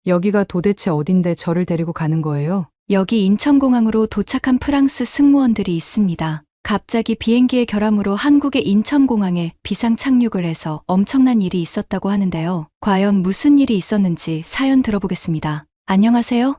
여기가 도대체 어딘데 저를 데리고 가는 거예요? 여기 인천공항으로 도착한 프랑스 승무원들이 있습니다. 갑자기 비행기의 결함으로 한국의 인천공항에 비상 착륙을 해서 엄청난 일이 있었다고 하는데요. 과연 무슨 일이 있었는지 사연 들어보겠습니다. 안녕하세요.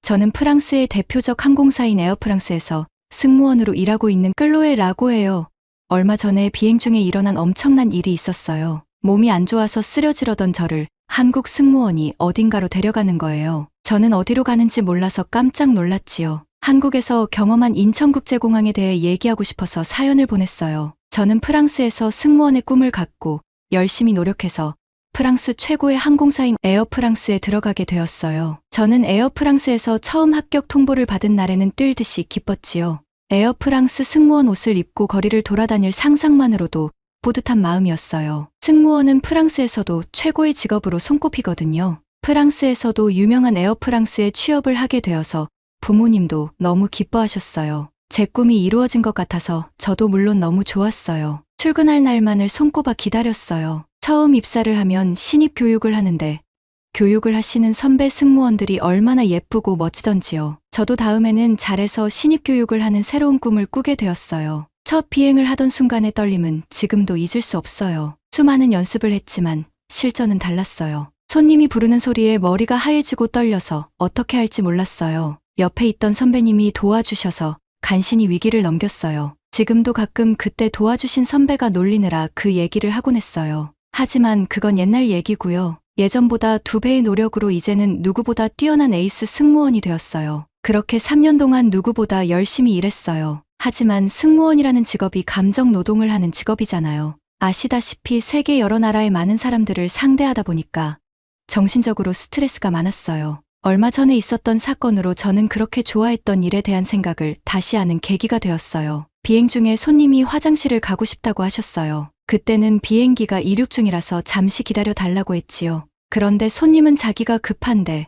저는 프랑스의 대표적 항공사인 에어프랑스에서 승무원으로 일하고 있는 클로에 라고예요. 얼마 전에 비행 중에 일어난 엄청난 일이 있었어요. 몸이 안 좋아서 쓰러지려던 저를 한국 승무원이 어딘가로 데려가는 거예요. 저는 어디로 가는지 몰라서 깜짝 놀랐지요. 한국에서 경험한 인천국제공항에 대해 얘기하고 싶어서 사연을 보냈어요. 저는 프랑스에서 승무원의 꿈을 갖고 열심히 노력해서 프랑스 최고의 항공사인 에어프랑스에 들어가게 되었어요. 저는 에어프랑스에서 처음 합격 통보를 받은 날에는 뛸 듯이 기뻤지요. 에어프랑스 승무원 옷을 입고 거리를 돌아다닐 상상만으로도 뿌듯한 마음이었어요. 승무원은 프랑스에서도 최고의 직업으로 손꼽히거든요. 프랑스에서도 유명한 에어프랑스에 취업을 하게 되어서 부모님도 너무 기뻐하셨어요. 제 꿈이 이루어진 것 같아서 저도 물론 너무 좋았어요. 출근할 날만을 손꼽아 기다렸어요. 처음 입사를 하면 신입 교육을 하는데 교육을 하시는 선배 승무원들이 얼마나 예쁘고 멋지던지요. 저도 다음에는 잘해서 신입 교육을 하는 새로운 꿈을 꾸게 되었어요. 첫 비행을 하던 순간의 떨림은 지금도 잊을 수 없어요. 수많은 연습을 했지만 실전은 달랐어요. 손님이 부르는 소리에 머리가 하얘지고 떨려서 어떻게 할지 몰랐어요. 옆에 있던 선배님이 도와주셔서 간신히 위기를 넘겼어요. 지금도 가끔 그때 도와주신 선배가 놀리느라 그 얘기를 하곤 했어요. 하지만 그건 옛날 얘기고요. 예전보다 2배의 노력으로 이제는 누구보다 뛰어난 에이스 승무원이 되었어요. 그렇게 3년 동안 누구보다 열심히 일했어요. 하지만 승무원이라는 직업이 감정 노동을 하는 직업이잖아요. 아시다시피 세계 여러 나라의 많은 사람들을 상대하다 보니까 정신적으로 스트레스가 많았어요. 얼마 전에 있었던 사건으로 저는 그렇게 좋아했던 일에 대한 생각을 다시 하는 계기가 되었어요. 비행 중에 손님이 화장실을 가고 싶다고 하셨어요. 그때는 비행기가 이륙 중이라서 잠시 기다려 달라고 했지요. 그런데 손님은 자기가 급한데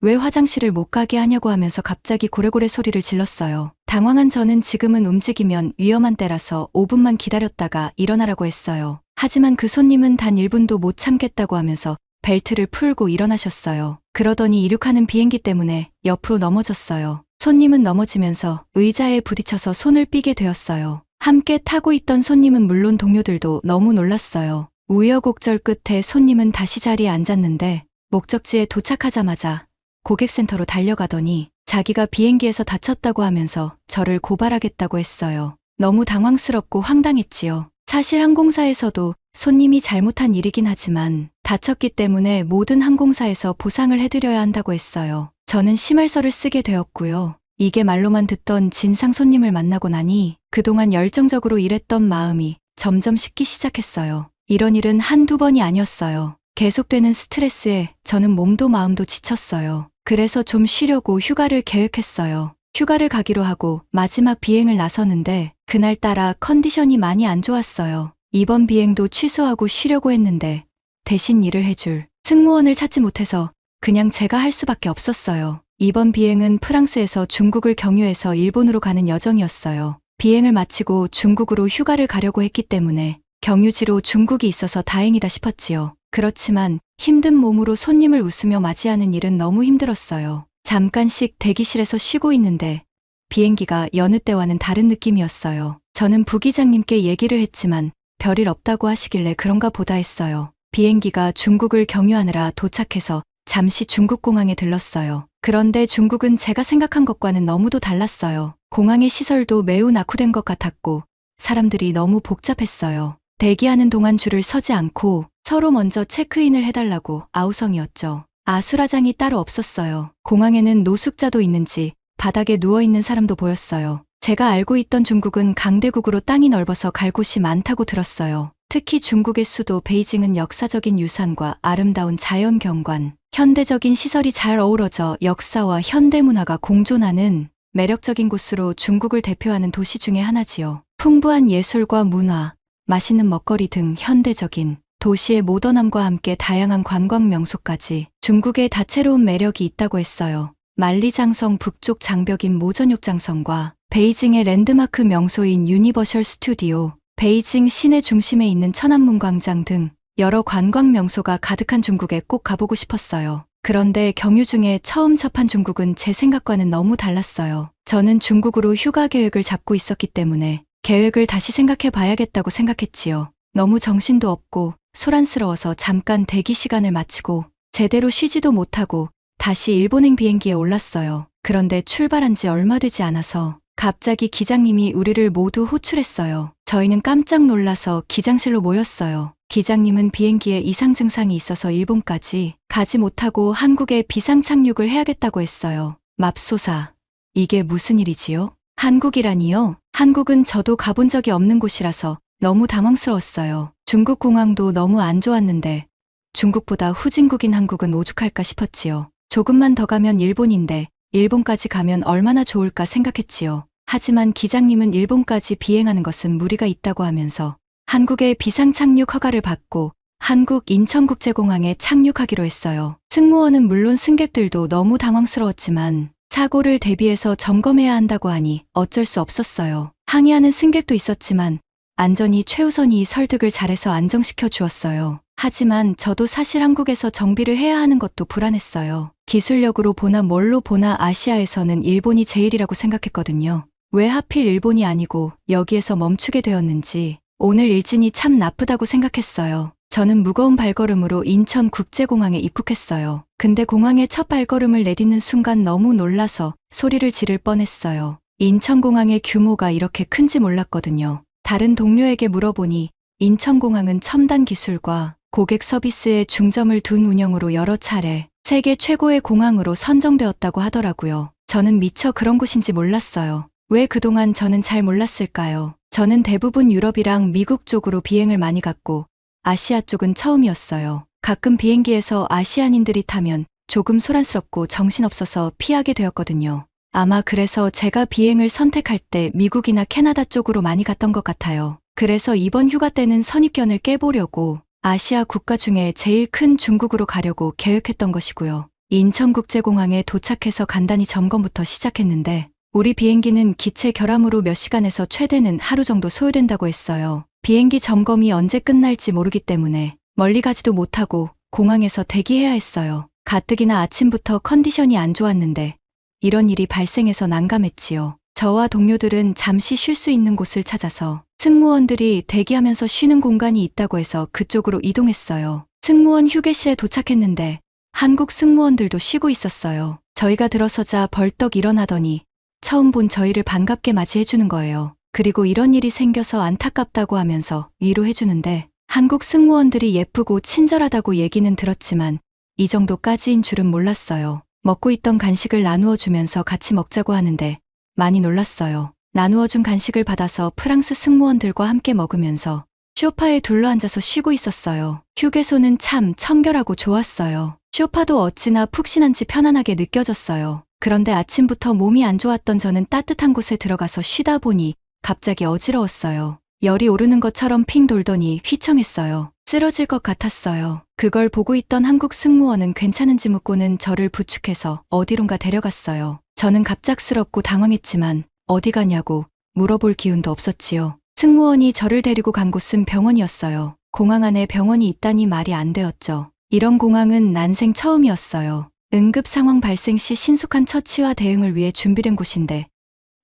왜 화장실을 못 가게 하냐고 하면서 갑자기 고래고래 소리를 질렀어요. 당황한 저는 지금은 움직이면 위험한 때라서 5분만 기다렸다가 일어나라고 했어요. 하지만 그 손님은 단 1분도 못 참겠다고 하면서 벨트를 풀고 일어나셨어요. 그러더니 이륙하는 비행기 때문에 옆으로 넘어졌어요. 손님은 넘어지면서 의자에 부딪혀서 손을 삐게 되었어요. 함께 타고 있던 손님은 물론 동료들도 너무 놀랐어요. 우여곡절 끝에 손님은 다시 자리에 앉았는데 목적지에 도착하자마자 고객센터로 달려가더니 자기가 비행기에서 다쳤다고 하면서 저를 고발하겠다고 했어요. 너무 당황스럽고 황당했지요. 사실 항공사에서도 손님이 잘못한 일이긴 하지만 다쳤기 때문에 모든 항공사에서 보상을 해드려야 한다고 했어요. 저는 심할서를 쓰게 되었고요. 이게 말로만 듣던 진상 손님을 만나고 나니 그동안 열정적으로 일했던 마음이 점점 식기 시작했어요. 이런 일은 한두 번이 아니었어요. 계속되는 스트레스에 저는 몸도 마음도 지쳤어요. 그래서 좀 쉬려고 휴가를 계획했어요. 휴가를 가기로 하고 마지막 비행을 나서는데 그날따라 컨디션이 많이 안 좋았어요. 이번 비행도 취소하고 쉬려고 했는데 대신 일을 해줄 승무원을 찾지 못해서 그냥 제가 할 수밖에 없었어요. 이번 비행은 프랑스에서 중국을 경유해서 일본으로 가는 여정이었어요. 비행을 마치고 중국으로 휴가를 가려고 했기 때문에 경유지로 중국이 있어서 다행이다 싶었지요. 그렇지만 힘든 몸으로 손님을 웃으며 맞이하는 일은 너무 힘들었어요. 잠깐씩 대기실에서 쉬고 있는데 비행기가 여느 때와는 다른 느낌이었어요. 저는 부기장님께 얘기를 했지만 별일 없다고 하시길래 그런가 보다 했어요. 비행기가 중국을 경유하느라 도착해서 잠시 중국 공항에 들렀어요. 그런데 중국은 제가 생각한 것과는 너무도 달랐어요. 공항의 시설도 매우 낙후된 것 같았고 사람들이 너무 복잡했어요. 대기하는 동안 줄을 서지 않고 서로 먼저 체크인을 해달라고 아우성이었죠. 아수라장이 따로 없었어요. 공항에는 노숙자도 있는지 바닥에 누워있는 사람도 보였어요. 제가 알고 있던 중국은 강대국으로 땅이 넓어서 갈 곳이 많다고 들었어요. 특히 중국의 수도 베이징은 역사적인 유산과 아름다운 자연 경관, 현대적인 시설이 잘 어우러져 역사와 현대문화가 공존하는 매력적인 곳으로 중국을 대표하는 도시 중에 하나지요. 풍부한 예술과 문화, 맛있는 먹거리 등 현대적인 도시의 모던함과 함께 다양한 관광 명소까지 중국의 다채로운 매력이 있다고 했어요. 만리장성 북쪽 장벽인 모전욕장성과 베이징의 랜드마크 명소인 유니버셜 스튜디오, 베이징 시내 중심에 있는 천안문 광장 등 여러 관광 명소가 가득한 중국에 꼭 가보고 싶었어요. 그런데 경유 중에 처음 접한 중국은 제 생각과는 너무 달랐어요. 저는 중국으로 휴가 계획을 잡고 있었기 때문에 계획을 다시 생각해 봐야겠다고 생각했지요. 너무 정신도 없고 소란스러워서 잠깐 대기 시간을 마치고 제대로 쉬지도 못하고 다시 일본행 비행기에 올랐어요. 그런데 출발한 지 얼마 되지 않아서 갑자기 기장님이 우리를 모두 호출했어요. 저희는 깜짝 놀라서 기장실로 모였어요. 기장님은 비행기에 이상 증상이 있어서 일본까지 가지 못하고 한국에 비상 착륙을 해야겠다고 했어요. 맙소사. 이게 무슨 일이지요? 한국이라니요? 한국은 저도 가본 적이 없는 곳이라서 너무 당황스러웠어요. 중국 공항도 너무 안 좋았는데 중국보다 후진국인 한국은 오죽할까 싶었지요. 조금만 더 가면 일본인데 일본까지 가면 얼마나 좋을까 생각했지요. 하지만 기장님은 일본까지 비행하는 것은 무리가 있다고 하면서 한국의 비상 착륙 허가를 받고 한국 인천국제공항에 착륙하기로 했어요. 승무원은 물론 승객들도 너무 당황스러웠지만 사고를 대비해서 점검해야 한다고 하니 어쩔 수 없었어요. 항의하는 승객도 있었지만 안전이 최우선이 설득을 잘해서 안정시켜 주었어요. 하지만 저도 사실 한국에서 정비를 해야 하는 것도 불안했어요. 기술력으로 보나 뭘로 보나 아시아에서는 일본이 제일이라고 생각했거든요. 왜 하필 일본이 아니고 여기에서 멈추게 되었는지 오늘 일진이 참 나쁘다고 생각했어요. 저는 무거운 발걸음으로 인천국제공항에 입국했어요. 근데 공항에 첫 발걸음을 내딛는 순간 너무 놀라서 소리를 지를 뻔했어요. 인천공항의 규모가 이렇게 큰지 몰랐거든요. 다른 동료에게 물어보니 인천공항은 첨단 기술과 고객 서비스에 중점을 둔 운영으로 여러 차례 세계 최고의 공항으로 선정되었다고 하더라고요. 저는 미처 그런 곳인지 몰랐어요. 왜 그동안 저는 잘 몰랐을까요? 저는 대부분 유럽이랑 미국 쪽으로 비행을 많이 갔고 아시아 쪽은 처음이었어요. 가끔 비행기에서 아시아인들이 타면 조금 소란스럽고 정신없어서 피하게 되었거든요. 아마 그래서 제가 비행을 선택할 때 미국이나 캐나다 쪽으로 많이 갔던 것 같아요. 그래서 이번 휴가 때는 선입견을 깨보려고 아시아 국가 중에 제일 큰 중국으로 가려고 계획했던 것이고요. 인천국제공항에 도착해서 간단히 점검부터 시작했는데 우리 비행기는 기체 결함으로 몇 시간에서 최대는 하루 정도 소요된다고 했어요. 비행기 점검이 언제 끝날지 모르기 때문에 멀리 가지도 못하고 공항에서 대기해야 했어요. 가뜩이나 아침부터 컨디션이 안 좋았는데 이런 일이 발생해서 난감했지요. 저와 동료들은 잠시 쉴 수 있는 곳을 찾아서 승무원들이 대기하면서 쉬는 공간이 있다고 해서 그쪽으로 이동했어요. 승무원 휴게실에 도착했는데 한국 승무원들도 쉬고 있었어요. 저희가 들어서자 벌떡 일어나더니 처음 본 저희를 반갑게 맞이해주는 거예요. 그리고 이런 일이 생겨서 안타깝다고 하면서 위로해주는데 한국 승무원들이 예쁘고 친절하다고 얘기는 들었지만 이 정도까지인 줄은 몰랐어요. 먹고 있던 간식을 나누어 주면서 같이 먹자고 하는데 많이 놀랐어요. 나누어준 간식을 받아서 프랑스 승무원들과 함께 먹으면서 소파에 둘러앉아서 쉬고 있었어요. 휴게소는 참 청결하고 좋았어요. 소파도 어찌나 푹신한지 편안하게 느껴졌어요. 그런데 아침부터 몸이 안 좋았던 저는 따뜻한 곳에 들어가서 쉬다 보니 갑자기 어지러웠어요. 열이 오르는 것처럼 핑 돌더니 휘청했어요. 쓰러질 것 같았어요. 그걸 보고 있던 한국 승무원은 괜찮은지 묻고는 저를 부축해서 어디론가 데려갔어요. 저는 갑작스럽고 당황했지만 어디 가냐고 물어볼 기운도 없었지요. 승무원이 저를 데리고 간 곳은 병원이었어요. 공항 안에 병원이 있다니 말이 안 되었죠. 이런 공항은 난생 처음이었어요. 응급 상황 발생 시 신속한 처치와 대응을 위해 준비된 곳인데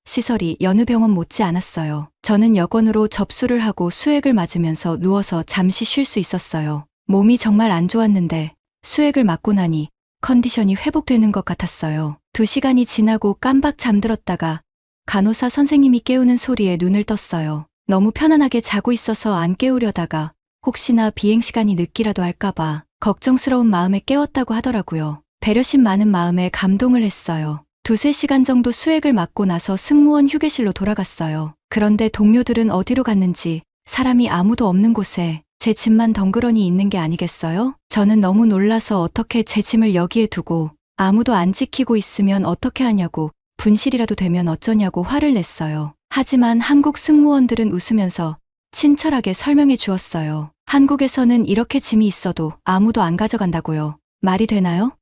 시설이 여느 병원 못지 않았어요. 저는 여권으로 접수를 하고 수액을 맞으면서 누워서 잠시 쉴 수 있었어요. 몸이 정말 안 좋았는데 수액을 맞고 나니 컨디션이 회복되는 것 같았어요. 2시간이 지나고 깜박 잠들었다가 간호사 선생님이 깨우는 소리에 눈을 떴어요. 너무 편안하게 자고 있어서 안 깨우려다가 혹시나 비행시간이 늦기라도 할까봐 걱정스러운 마음에 깨웠다고 하더라고요. 배려심 많은 마음에 감동을 했어요. 2~3시간 정도 수액을 맞고 나서 승무원 휴게실로 돌아갔어요. 그런데 동료들은 어디로 갔는지 사람이 아무도 없는 곳에 제 짐만 덩그러니 있는 게 아니겠어요? 저는 너무 놀라서 어떻게 제 짐을 여기에 두고 아무도 안 지키고 있으면 어떻게 하냐고 분실이라도 되면 어쩌냐고 화를 냈어요. 하지만 한국 승무원들은 웃으면서 친절하게 설명해 주었어요. 한국에서는 이렇게 짐이 있어도 아무도 안 가져간다고요. 말이 되나요?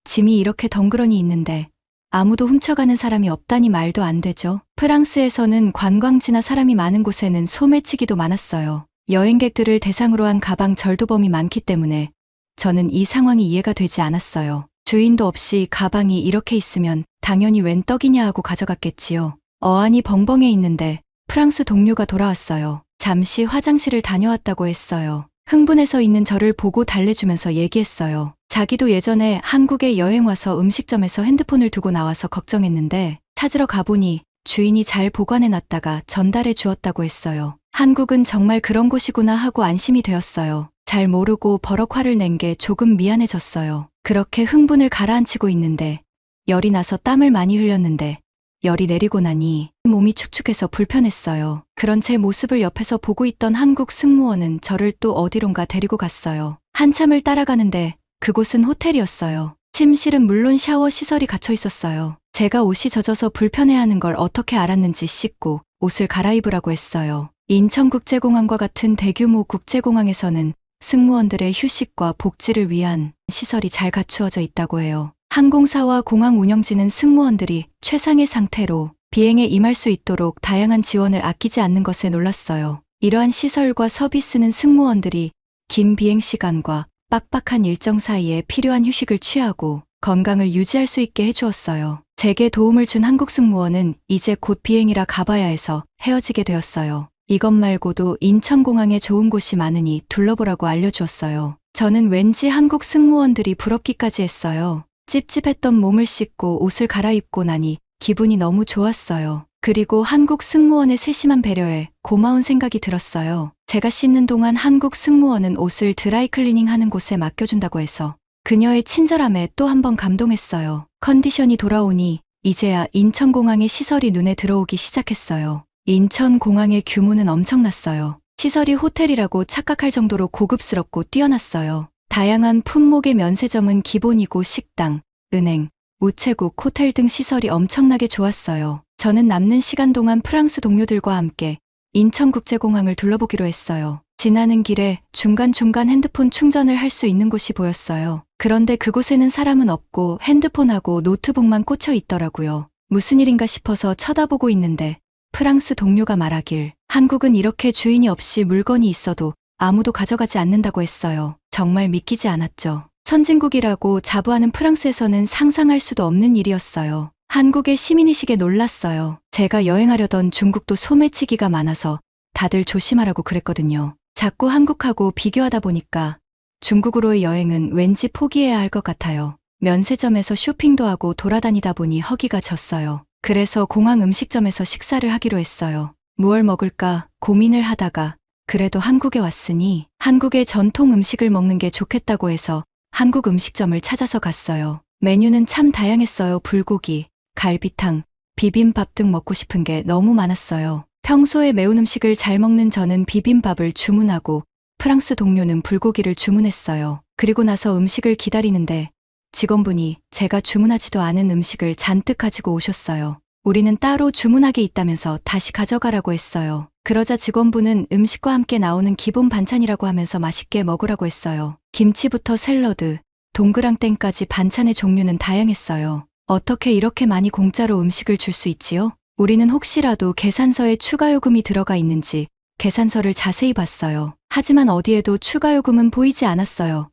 짐이 이렇게 덩그러니 있는데 아무도 훔쳐가는 사람이 없다니 말도 안 되죠. 프랑스에서는 관광지나 사람이 많은 곳에는 소매치기도 많았어요. 여행객들을 대상으로 한 가방 절도범이 많기 때문에 저는 이 상황이 이해가 되지 않았어요. 주인도 없이 가방이 이렇게 있으면 당연히 웬 떡이냐 하고 가져갔겠지요. 어안이 벙벙해 있는데 프랑스 동료가 돌아왔어요. 잠시 화장실을 다녀왔다고 했어요. 흥분해서 있는 저를 보고 달래주면서 얘기했어요. 자기도 예전에 한국에 여행 와서 음식점에서 핸드폰을 두고 나와서 걱정했는데 찾으러 가보니 주인이 잘 보관해 놨다가 전달해 주었다고 했어요. 한국은 정말 그런 곳이구나 하고 안심이 되었어요. 잘 모르고 버럭 화를 낸 게 조금 미안해졌어요. 그렇게 흥분을 가라앉히고 있는데 열이 나서 땀을 많이 흘렸는데 열이 내리고 나니 몸이 축축해서 불편했어요. 그런 제 모습을 옆에서 보고 있던 한국 승무원은 저를 또 어디론가 데리고 갔어요. 한참을 따라가는데 그곳은 호텔이었어요. 침실은 물론 샤워 시설이 갖춰 있었어요. 제가 옷이 젖어서 불편해하는 걸 어떻게 알았는지 씻고 옷을 갈아입으라고 했어요. 인천국제공항과 같은 대규모 국제공항에서는 승무원들의 휴식과 복지를 위한 시설이 잘 갖추어져 있다고 해요. 항공사와 공항 운영진은 승무원들이 최상의 상태로 비행에 임할 수 있도록 다양한 지원을 아끼지 않는 것에 놀랐어요. 이러한 시설과 서비스는 승무원들이 긴 비행 시간과 빡빡한 일정 사이에 필요한 휴식을 취하고 건강을 유지할 수 있게 해주었어요. 제게 도움을 준 한국 승무원은 이제 곧 비행이라 가봐야 해서 헤어지게 되었어요. 이것 말고도 인천공항에 좋은 곳이 많으니 둘러보라고 알려주었어요. 저는 왠지 한국 승무원들이 부럽기까지 했어요. 찝찝했던 몸을 씻고 옷을 갈아입고 나니 기분이 너무 좋았어요. 그리고 한국 승무원의 세심한 배려에 고마운 생각이 들었어요. 제가 씻는 동안 한국 승무원은 옷을 드라이클리닝 하는 곳에 맡겨준다고 해서 그녀의 친절함에 또 한 번 감동했어요. 컨디션이 돌아오니 이제야 인천공항의 시설이 눈에 들어오기 시작했어요. 인천공항의 규모는 엄청났어요. 시설이 호텔이라고 착각할 정도로 고급스럽고 뛰어났어요. 다양한 품목의 면세점은 기본이고 식당, 은행, 우체국, 호텔 등 시설이 엄청나게 좋았어요. 저는 남는 시간 동안 프랑스 동료들과 함께 인천국제공항을 둘러보기로 했어요. 지나는 길에 중간중간 핸드폰 충전을 할 수 있는 곳이 보였어요. 그런데 그곳에는 사람은 없고 핸드폰하고 노트북만 꽂혀 있더라고요. 무슨 일인가 싶어서 쳐다보고 있는데 프랑스 동료가 말하길 한국은 이렇게 주인이 없이 물건이 있어도 아무도 가져가지 않는다고 했어요. 정말 믿기지 않았죠. 선진국이라고 자부하는 프랑스에서는 상상할 수도 없는 일이었어요. 한국의 시민의식에 놀랐어요. 제가 여행하려던 중국도 소매치기가 많아서 다들 조심하라고 그랬거든요. 자꾸 한국하고 비교하다 보니까 중국으로의 여행은 왠지 포기해야 할 것 같아요. 면세점에서 쇼핑도 하고 돌아다니다 보니 허기가 졌어요. 그래서 공항 음식점에서 식사를 하기로 했어요. 무얼 먹을까 고민을 하다가 그래도 한국에 왔으니 한국의 전통 음식을 먹는 게 좋겠다고 해서 한국 음식점을 찾아서 갔어요. 메뉴는 참 다양했어요. 불고기, 갈비탕, 비빔밥 등 먹고 싶은 게 너무 많았어요. 평소에 매운 음식을 잘 먹는 저는 비빔밥을 주문하고 프랑스 동료는 불고기를 주문했어요. 그리고 나서 음식을 기다리는데 직원분이 제가 주문하지도 않은 음식을 잔뜩 가지고 오셨어요. 우리는 따로 주문하게 있다면서 다시 가져가라고 했어요. 그러자 직원분은 음식과 함께 나오는 기본 반찬이라고 하면서 맛있게 먹으라고 했어요. 김치부터 샐러드, 동그랑땡까지 반찬의 종류는 다양했어요. 어떻게 이렇게 많이 공짜로 음식을 줄 수 있지요? 우리는 혹시라도 계산서에 추가 요금이 들어가 있는지 계산서를 자세히 봤어요. 하지만 어디에도 추가 요금은 보이지 않았어요.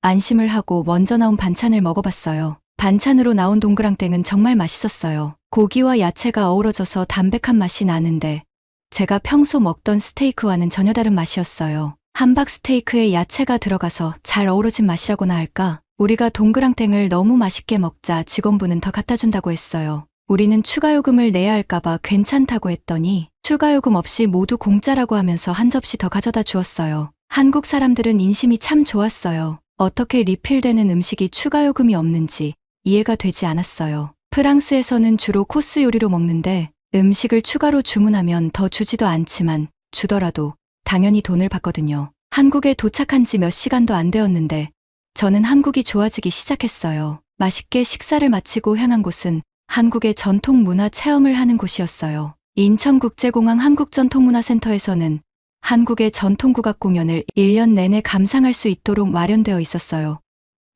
안심을 하고 먼저 나온 반찬을 먹어봤어요. 반찬으로 나온 동그랑땡은 정말 맛있었어요. 고기와 야채가 어우러져서 담백한 맛이 나는데 제가 평소 먹던 스테이크와는 전혀 다른 맛이었어요. 함박 스테이크에 야채가 들어가서 잘 어우러진 맛이라고나 할까? 우리가 동그랑땡을 너무 맛있게 먹자 직원분은 더 갖다 준다고 했어요. 우리는 추가 요금을 내야 할까봐 괜찮다고 했더니 추가 요금 없이 모두 공짜라고 하면서 한 접시 더 가져다 주었어요. 한국 사람들은 인심이 참 좋았어요. 어떻게 리필되는 음식이 추가 요금이 없는지 이해가 되지 않았어요. 프랑스에서는 주로 코스 요리로 먹는데 음식을 추가로 주문하면 더 주지도 않지만 주더라도 당연히 돈을 받거든요. 한국에 도착한 지 몇 시간도 안 되었는데 저는 한국이 좋아지기 시작했어요. 맛있게 식사를 마치고 향한 곳은 한국의 전통문화 체험을 하는 곳이었어요. 인천국제공항 한국전통문화센터에서는 한국의 전통국악 공연을 1년 내내 감상할 수 있도록 마련되어 있었어요.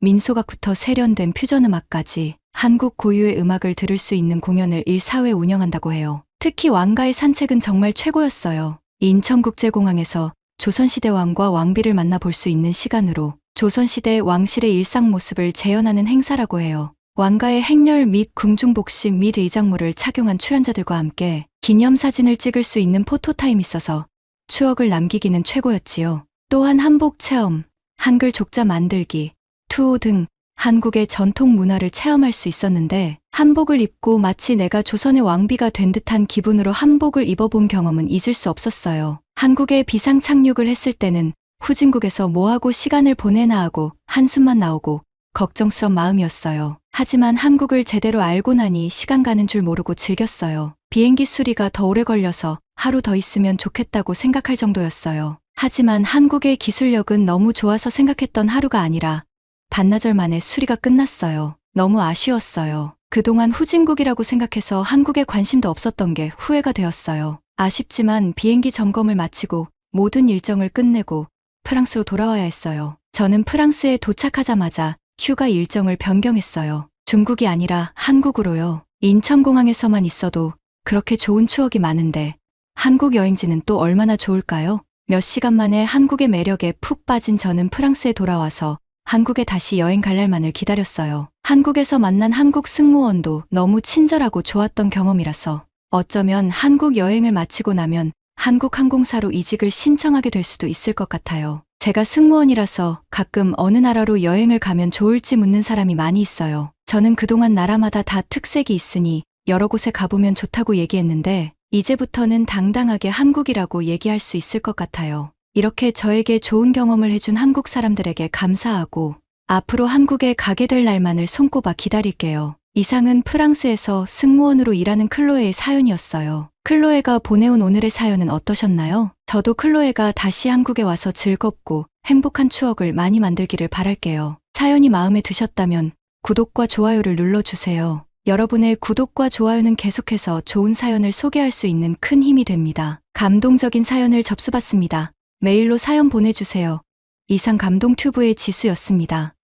민소각부터 세련된 퓨전음악까지 한국 고유의 음악을 들을 수 있는 공연을 1사회 운영한다고 해요. 특히 왕가의 산책은 정말 최고였어요. 인천국제공항에서 조선시대 왕과 왕비를 만나볼 수 있는 시간으로 조선시대 왕실의 일상 모습을 재현하는 행사라고 해요. 왕가의 행렬 및 궁중복식 및 의장모를 착용한 출연자들과 함께 기념사진을 찍을 수 있는 포토타임이 있어서 추억을 남기기는 최고였지요. 또한 한복 체험, 한글 족자 만들기, 투호 등 한국의 전통 문화를 체험할 수 있었는데 한복을 입고 마치 내가 조선의 왕비가 된 듯한 기분으로 한복을 입어본 경험은 잊을 수 없었어요. 한국에 비상 착륙을 했을 때는 후진국에서 뭐하고 시간을 보내나 하고 한숨만 나오고 걱정스런 마음이었어요. 하지만 한국을 제대로 알고 나니 시간 가는 줄 모르고 즐겼어요. 비행기 수리가 더 오래 걸려서 하루 더 있으면 좋겠다고 생각할 정도였어요. 하지만 한국의 기술력은 너무 좋아서 생각했던 하루가 아니라 반나절 만에 수리가 끝났어요. 너무 아쉬웠어요. 그동안 후진국이라고 생각해서 한국에 관심도 없었던 게 후회가 되었어요. 아쉽지만 비행기 점검을 마치고 모든 일정을 끝내고 프랑스로 돌아와야 했어요. 저는 프랑스에 도착하자마자 휴가 일정을 변경했어요. 중국이 아니라 한국으로요. 인천공항에서만 있어도 그렇게 좋은 추억이 많은데 한국 여행지는 또 얼마나 좋을까요? 몇 시간 만에 한국의 매력에 푹 빠진 저는 프랑스에 돌아와서 한국에 다시 여행 갈 날만을 기다렸어요. 한국에서 만난 한국 승무원도 너무 친절하고 좋았던 경험이라서 어쩌면 한국 여행을 마치고 나면 한국 항공사로 이직을 신청하게 될 수도 있을 것 같아요. 제가 승무원이라서 가끔 어느 나라로 여행을 가면 좋을지 묻는 사람이 많이 있어요. 저는 그동안 나라마다 다 특색이 있으니 여러 곳에 가보면 좋다고 얘기했는데 이제부터는 당당하게 한국이라고 얘기할 수 있을 것 같아요. 이렇게 저에게 좋은 경험을 해준 한국 사람들에게 감사하고 앞으로 한국에 가게 될 날만을 손꼽아 기다릴게요. 이상은 프랑스에서 승무원으로 일하는 클로에의 사연이었어요. 클로에가 보내온 오늘의 사연은 어떠셨나요? 저도 클로에가 다시 한국에 와서 즐겁고 행복한 추억을 많이 만들기를 바랄게요. 사연이 마음에 드셨다면 구독과 좋아요를 눌러주세요. 여러분의 구독과 좋아요는 계속해서 좋은 사연을 소개할 수 있는 큰 힘이 됩니다. 감동적인 사연을 접수받습니다. 메일로 사연 보내주세요. 이상 감동튜브의 지수였습니다.